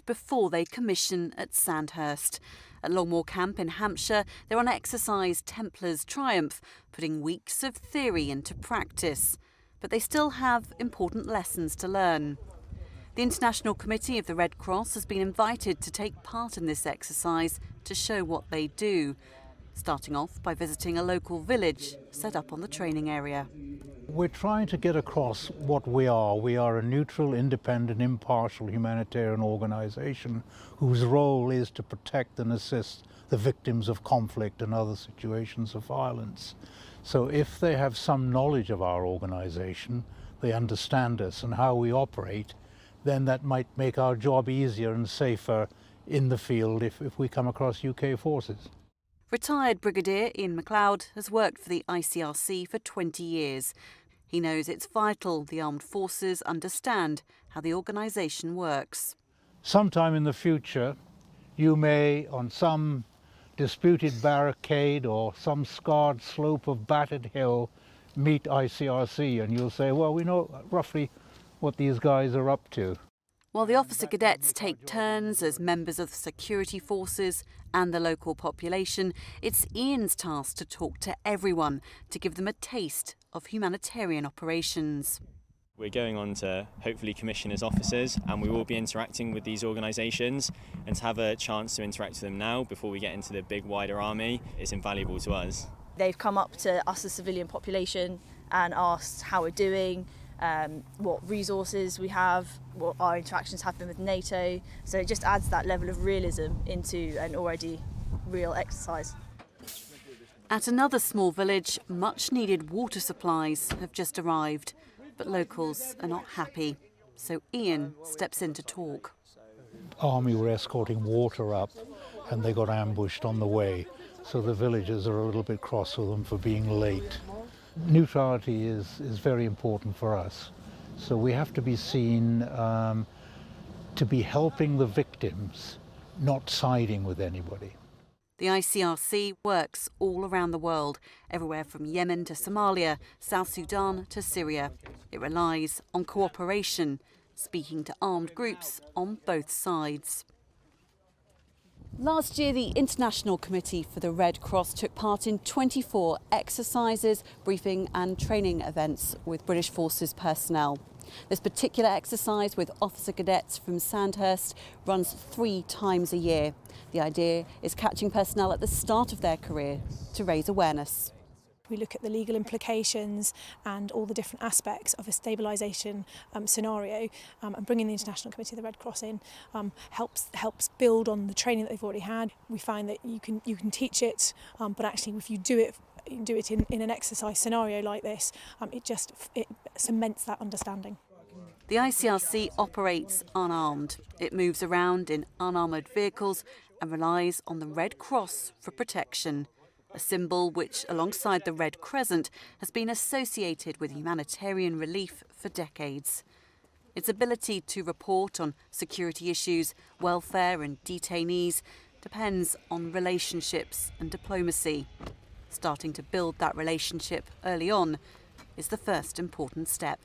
night before they commission at Sandhurst. At Longmoor Camp in Hampshire, they're on exercise TEMPLAR'S Triumph, putting weeks of theory into practice. But they still have important lessons to learn. The International Committee of the Red Cross has been invited to take part in this exercise to show what they do, starting off by visiting a local village set up on the training area. We're trying to get across what we are. We are a neutral, independent, impartial humanitarian organisation whose role is to protect and assist the victims of conflict and other situations of violence. So if they have some knowledge of our organisation, they understand us and how we operate, then that might make our job easier and safer in the field if we come across UK forces. Retired Brigadier Ian MacLeod has worked for the ICRC for 20 years. He knows it's vital the armed forces understand how the organisation works. Sometime in the future, you may, on some disputed barricade or some scarred slope of battered hill, meet ICRC, and you'll say, well, we know roughly what these guys are up to. While the officer cadets take turns as members of the security forces and the local population, it's Ian's task to talk to everyone to give them a taste of humanitarian operations. We're going on to hopefully commission as officers, and we will be interacting with these organisations, and to have a chance to interact with them now before we get into the big wider army is invaluable to us. They've come up to us as civilian population and asked how we're doing, what resources we have, what our interactions have been with NATO, so it just adds that level of realism into an already real exercise. At another small village, much needed water supplies have just arrived, but locals are not happy, so Ian steps in to talk. Army were escorting water up and they got ambushed on the way, so the villagers are a little bit cross with them for being late. Neutrality is very important for us, so we have to be seen to be helping the victims, not siding with anybody. The ICRC works all around the world, everywhere from Yemen to Somalia, South Sudan to Syria. It relies on cooperation, speaking to armed groups on both sides. Last year, the International Committee for the Red Cross took part in 24 exercises, briefing and training events with British Forces personnel. This particular exercise with officer cadets from Sandhurst runs 3 times a year. The idea is catching personnel at the start of their career to raise awareness. We look at the legal implications and all the different aspects of a stabilisation scenario, and bringing the International Committee of the Red Cross in helps build on the training that they've already had. We find that you can teach it, but actually if you do it in an exercise scenario like this, it cements that understanding. The ICRC operates unarmed. It moves around in unarmoured vehicles and relies on the Red Cross for protection, a symbol which, alongside the Red Crescent, has been associated with humanitarian relief for decades. Its ability to report on security issues, welfare and detainees depends on relationships and diplomacy. Starting to build that relationship early on is the first important step.